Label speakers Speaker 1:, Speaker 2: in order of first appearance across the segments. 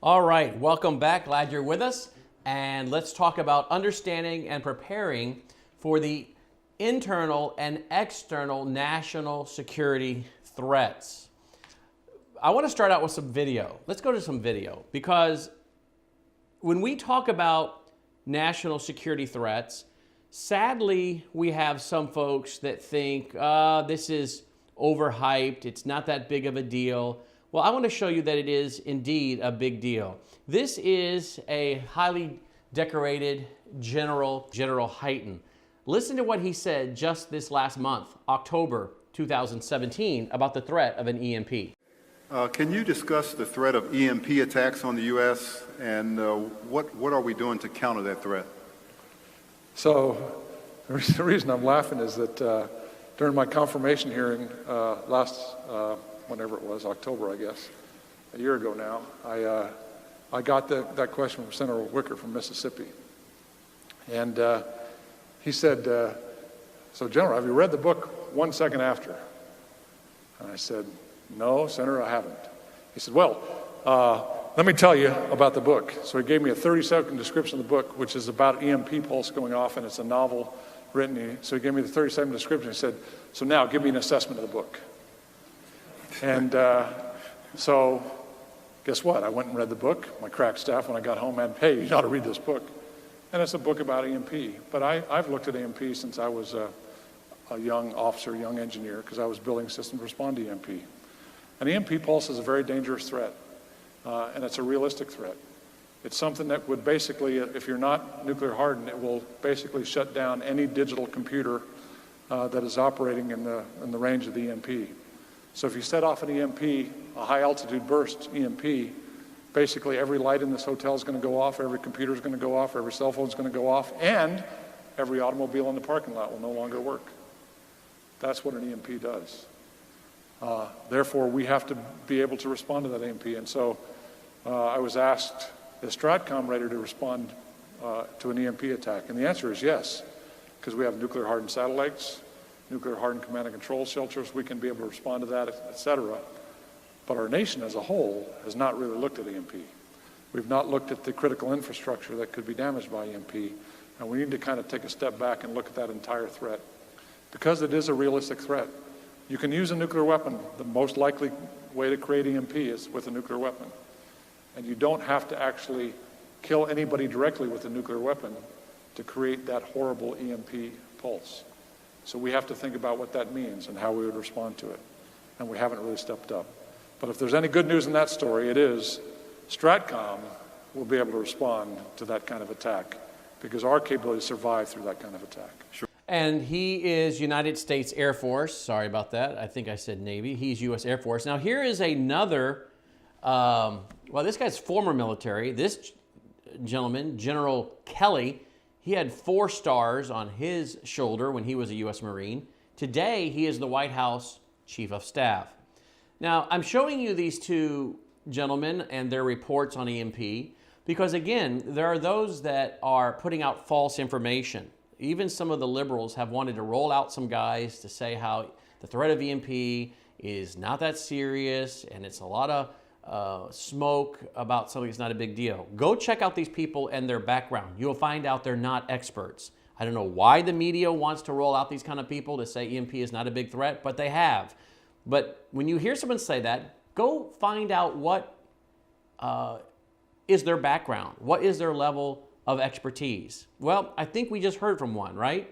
Speaker 1: All right, welcome back. Glad you're with us. And let's talk about understanding and preparing for the internal and external national security threats. I want to start out with some video. Let's go to some video, because when we talk about national security threats, sadly, we have some folks that think this is overhyped, it's not that big of a deal. Well, I want to show you that it is indeed a big deal. This is a highly decorated General Hyten. Listen to what he said just this last month, October 2017, about the threat of an EMP.
Speaker 2: Can you discuss the threat of EMP attacks on the U.S. and what are we doing to counter that threat?
Speaker 3: So the reason I'm laughing is that during my confirmation hearing whenever it was, October, I guess, a year ago now, I got that question from Senator Wicker from Mississippi. And he said, so General, have you read the book 1 second after? And I said, no, Senator, I haven't. He said, well, let me tell you about the book. So he gave me a 30-second description of the book, which is about EMP pulse going off, and it's a novel written. So he gave me the 30-second description. He said, so now give me an assessment of the book. And so guess what? I went and read the book. My crack staff, when I got home, had, hey, you ought to read this book. And it's a book about EMP. But I've looked at EMP since I was a young officer, young engineer, because I was building systems to respond to EMP. An EMP pulse is a very dangerous threat, and it's a realistic threat. It's something that would basically, if you're not nuclear hardened, it will basically shut down any digital computer that is operating in the range of the EMP. So if you set off an EMP, a high altitude burst EMP, basically every light in this hotel is going to go off, every computer is going to go off, every cell phone is going to go off, and every automobile in the parking lot will no longer work. That's what an EMP does. Therefore, we have to be able to respond to that EMP. And so I was asked, is Stratcom ready to respond to an EMP attack? And the answer is yes, because we have nuclear hardened satellites, nuclear hardened command and control shelters. We can be able to respond to that, et cetera. But our nation as a whole has not really looked at EMP. We've not looked at the critical infrastructure that could be damaged by EMP. And we need to kind of take a step back and look at that entire threat. Because it is a realistic threat. You can use a nuclear weapon. The most likely way to create EMP is with a nuclear weapon. And you don't have to actually kill anybody directly with a nuclear weapon to create that horrible EMP pulse. So we have to think about what that means and how we would respond to it. And we haven't really stepped up. But if there's any good news in that story, it is Stratcom will be able to respond to that kind of attack because our capability to survive through that kind of attack.
Speaker 1: Sure. And he is United States Air Force. Sorry about that. I think I said Navy. He's U.S. Air Force. Now here is another, well, this guy's former military. This gentleman, General Kelly, he had 4 stars on his shoulder when he was a U.S. Marine. Today, he is the White House Chief of Staff. Now, I'm showing you these two gentlemen and their reports on EMP because, again, there are those that are putting out false information. Even some of the liberals have wanted to roll out some guys to say how the threat of EMP is not that serious and it's a lot of smoke about something that's not a big deal. Go check out these people and their background. You'll find out they're not experts. I don't know why the media wants to roll out these kind of people to say EMP is not a big threat, but they have. But when you hear someone say that, go find out what is their background. What is their level of expertise? Well, I think we just heard from one, right?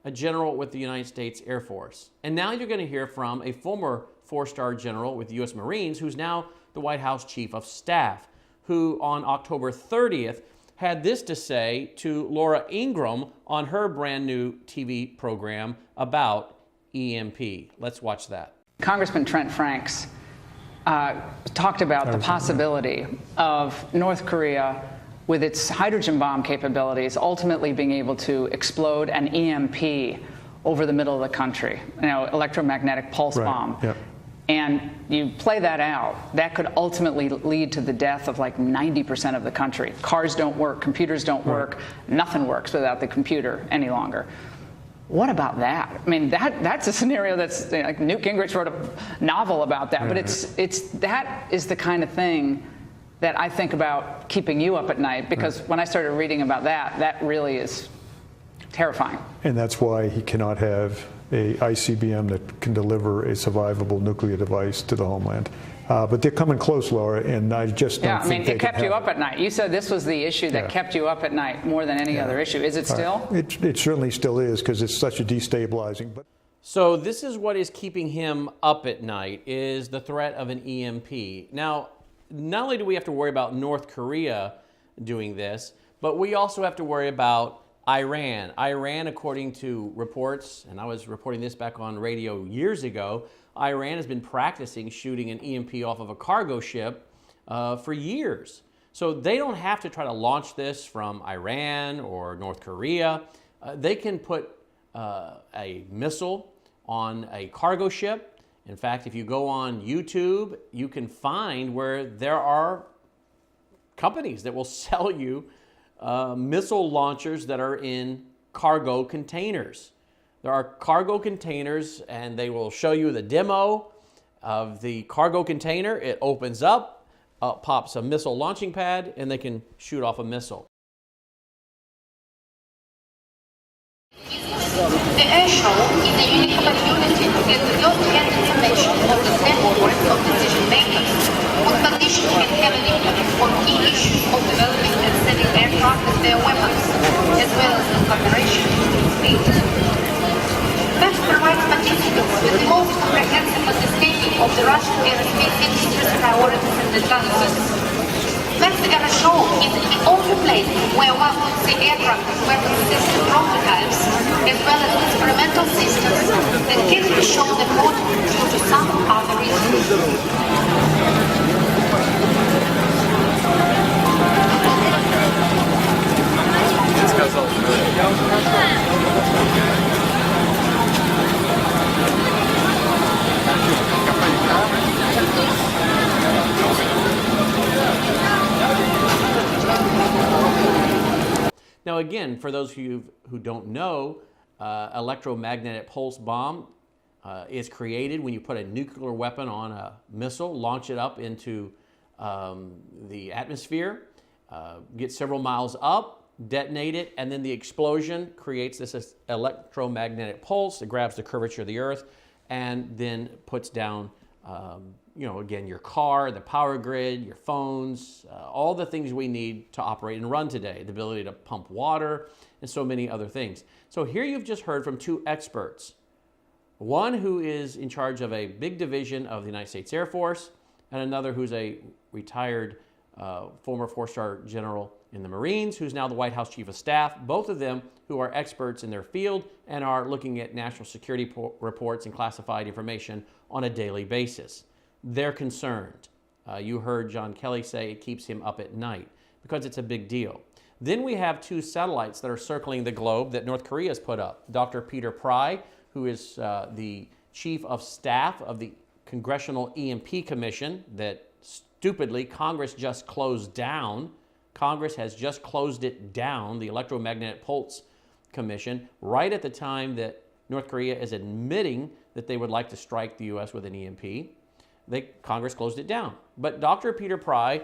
Speaker 1: A general with the United States Air Force. And now you're going to hear from a former 4-star general with the U.S. Marines who's now the White House Chief of Staff, who on October 30th had this to say to Laura Ingraham on her brand new TV program about EMP. Let's watch that.
Speaker 4: Congressman Trent Franks talked about the possibility of North Korea, with its hydrogen bomb capabilities, ultimately being able to explode an EMP over the middle of the country, electromagnetic pulse bomb.
Speaker 3: Yep.
Speaker 4: And you play that out, that could ultimately lead to the death of like 90% of the country. Cars don't work, computers don't work, nothing works without the computer any longer. What about that? I mean, that's a scenario that's, like Newt Gingrich wrote a novel about that, but that is the kind of thing that I think about keeping you up at night, because when I started reading about that, that really is terrifying.
Speaker 5: And that's why he cannot have a ICBM that can deliver a survivable nuclear device to the homeland. But they're coming close, Laura, and I just don't think they
Speaker 4: it kept you up at night. You said this was the issue that kept you up at night more than any other issue. Is it still?
Speaker 5: It certainly still is, because it's such a destabilizing. But
Speaker 1: So this is what is keeping him up at night, is the threat of an EMP. Now, not only do we have to worry about North Korea doing this, but we also have to worry about Iran. Iran, according to reports, and I was reporting this back on radio years ago, Iran has been practicing shooting an EMP off of a cargo ship for years. So they don't have to try to launch this from Iran or North Korea. They can put a missile on a cargo ship. In fact, if you go on YouTube, you can find where there are companies that will sell you missile launchers that are in cargo containers. There are cargo containers, and they will show you the demo of the cargo container. It opens up, pops a missile launching pad, and they can shoot off a missile.
Speaker 6: The air show is a unique opportunity to get the first-hand information of the standpoint of decision makers on conditions can have an impact on key issues of developing and selling aircraft and their weapons, as well as on cooperation between states. That provides participants with the most comprehensive understanding of the Russian aerospace industry's priorities and advances. That air show is the only place where one could see aircraft and weapon system prototypes, as well as experimental systems that can be shown abroad due to some other reasons.
Speaker 1: Now again, for those of you who don't know, electromagnetic pulse bomb is created when you put a nuclear weapon on a missile, launch it up into the atmosphere, get several miles up, detonate it, and then the explosion creates this electromagnetic pulse that grabs the curvature of the Earth and then puts down, again, your car, the power grid, your phones, all the things we need to operate and run today, the ability to pump water, and so many other things. So here you've just heard from two experts, one who is in charge of a big division of the United States Air Force, and another who's a retired former four-star general in the Marines, who's now the White House Chief of Staff, both of them who are experts in their field and are looking at national security reports and classified information on a daily basis. They're concerned. You heard John Kelly say it keeps him up at night because it's a big deal. Then we have two satellites that are circling the globe that North Korea has put up. Dr. Peter Pry, who is the Chief of Staff of the Congressional EMP Commission that stupidly Congress just closed down. Congress has just closed it down, the Electromagnetic Pulse Commission, right at the time that North Korea is admitting that they would like to strike the U.S. with an EMP. Congress closed it down. But Dr. Peter Pry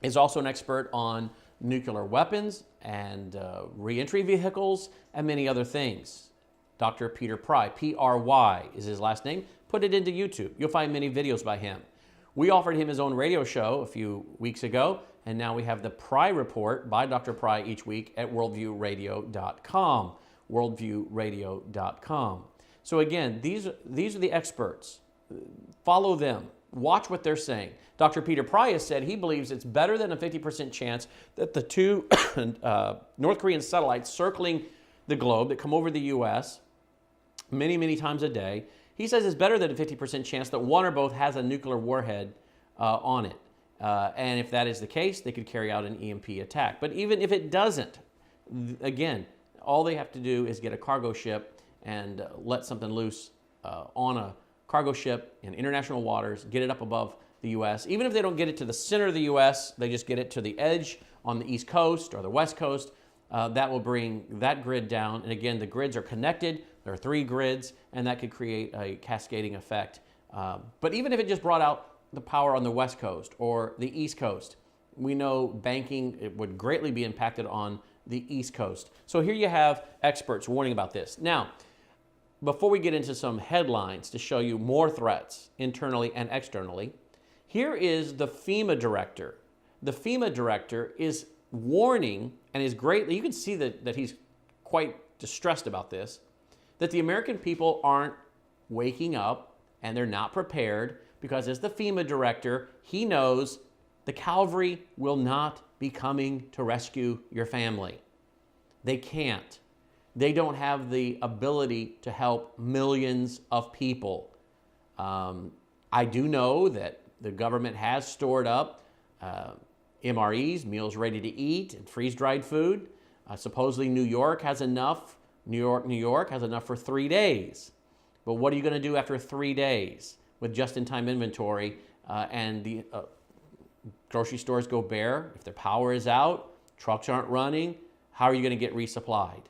Speaker 1: is also an expert on nuclear weapons and reentry vehicles and many other things. Dr. Peter Pry, P-R-Y is his last name. Put it into YouTube. You'll find many videos by him. We offered him his own radio show a few weeks ago, and now we have the Pry Report by Dr. Pry each week at worldviewradio.com, worldviewradio.com. So again, these are the experts. Follow them. Watch what they're saying. Dr. Peter Pry has said he believes it's better than a 50% chance that the two North Korean satellites circling the globe that come over the U.S. many, many times a day, he says it's better than a 50% chance that one or both has a nuclear warhead on it. And if that is the case, they could carry out an EMP attack. But even if it doesn't, again, all they have to do is get a cargo ship and let something loose on a cargo ship in international waters, get it up above the U.S. Even if they don't get it to the center of the U.S., they just get it to the edge on the East Coast or the West Coast. That will bring that grid down. And again, the grids are connected. There are 3 grids, and that could create a cascading effect. But even if it just brought out the power on the West Coast or the East Coast, we know banking it would greatly be impacted on the East Coast. So here you have experts warning about this. Now, before we get into some headlines to show you more threats internally and externally, here is the FEMA director. The FEMA director is warning and is greatly, you can see that he's quite distressed about this, that the American people aren't waking up and they're not prepared because as the FEMA director, he knows the cavalry will not be coming to rescue your family. They can't. They don't have the ability to help millions of people. I do know that the government has stored up MREs, meals ready to eat, and freeze-dried food. Supposedly New York has enough. New York has enough for 3 days. But what are you going to do after 3 days with just-in-time inventory and the grocery stores go bare? If their power is out, trucks aren't running, how are you going to get resupplied?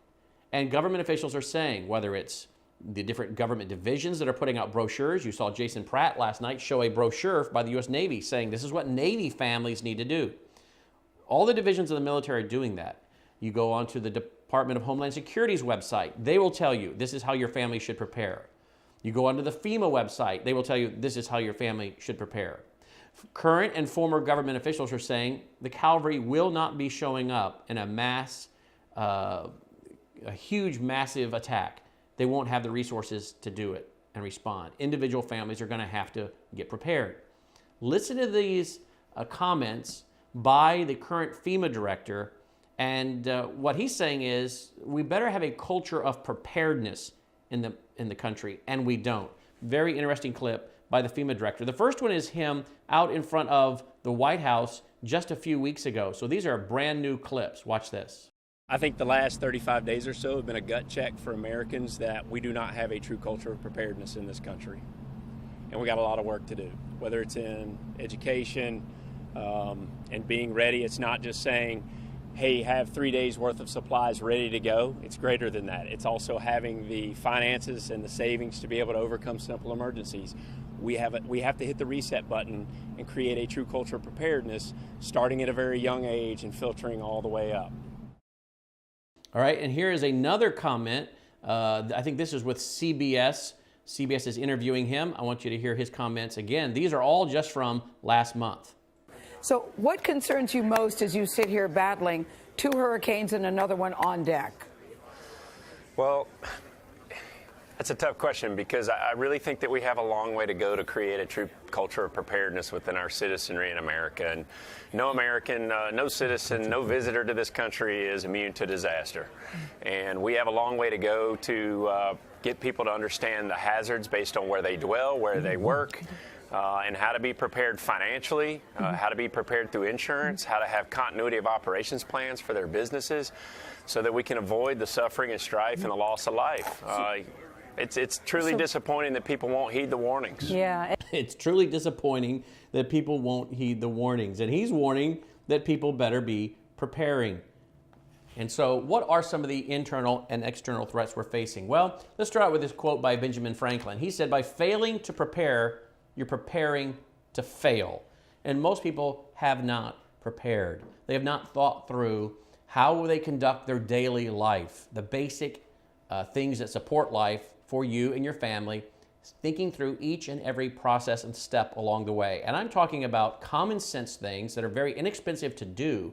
Speaker 1: And government officials are saying, whether it's the different government divisions that are putting out brochures. You saw Jason Pratt last night show a brochure by the U.S. Navy saying this is what Navy families need to do. All the divisions of the military are doing that. You go onto the Department of Homeland Security's website. They will tell you this is how your family should prepare. You go onto the FEMA website. They will tell you this is how your family should prepare. Current and former government officials are saying the cavalry will not be showing up in a huge, massive attack. They won't have the resources to do it and respond. Individual families are going to have to get prepared. Listen to these comments by the current FEMA director, and what he's saying is we better have a culture of preparedness in the country, and we don't. Very interesting clip by the FEMA director. The first one is him out in front of the White House just a few weeks ago. So these are brand new clips. Watch this.
Speaker 7: I think the last 35 days or so have been a gut check for Americans that we do not have a true culture of preparedness in this country. And we got a lot of work to do, whether it's in education and being ready. It's not just saying, hey, have 3 days worth of supplies ready to go. It's greater than that. It's also having the finances and the savings to be able to overcome simple emergencies. We have to hit the reset button and create a true culture of preparedness, starting at a very young age and filtering all the way up.
Speaker 1: All right, and here is another comment. I think this is with CBS. CBS is interviewing him. I want you to hear his comments again. These are all just from last month.
Speaker 8: So what concerns you most as you sit here battling 2 hurricanes and another one on deck?
Speaker 9: Well, that's a tough question because I really think that we have a long way to go to create a true culture of preparedness within our citizenry in America. And no American, no citizen, no visitor to this country is immune to disaster. And we have a long way to go to get people to understand the hazards based on where they dwell, where they work, and how to be prepared financially, how to be prepared through insurance, how to have continuity of operations plans for their businesses so that we can avoid the suffering and strife and the loss of life. It's truly disappointing that people won't heed the warnings.
Speaker 8: Yeah.
Speaker 1: It's truly disappointing that people won't heed the warnings. And he's warning that people better be preparing. And so what are some of the internal and external threats we're facing? Well, let's start out with this quote by Benjamin Franklin. He said, by failing to prepare, you're preparing to fail. And most people have not prepared. They have not thought through how will they conduct their daily life, the basic things that support life for you and your family, thinking through each and every process and step along the way. And I'm talking about common sense things that are very inexpensive to do,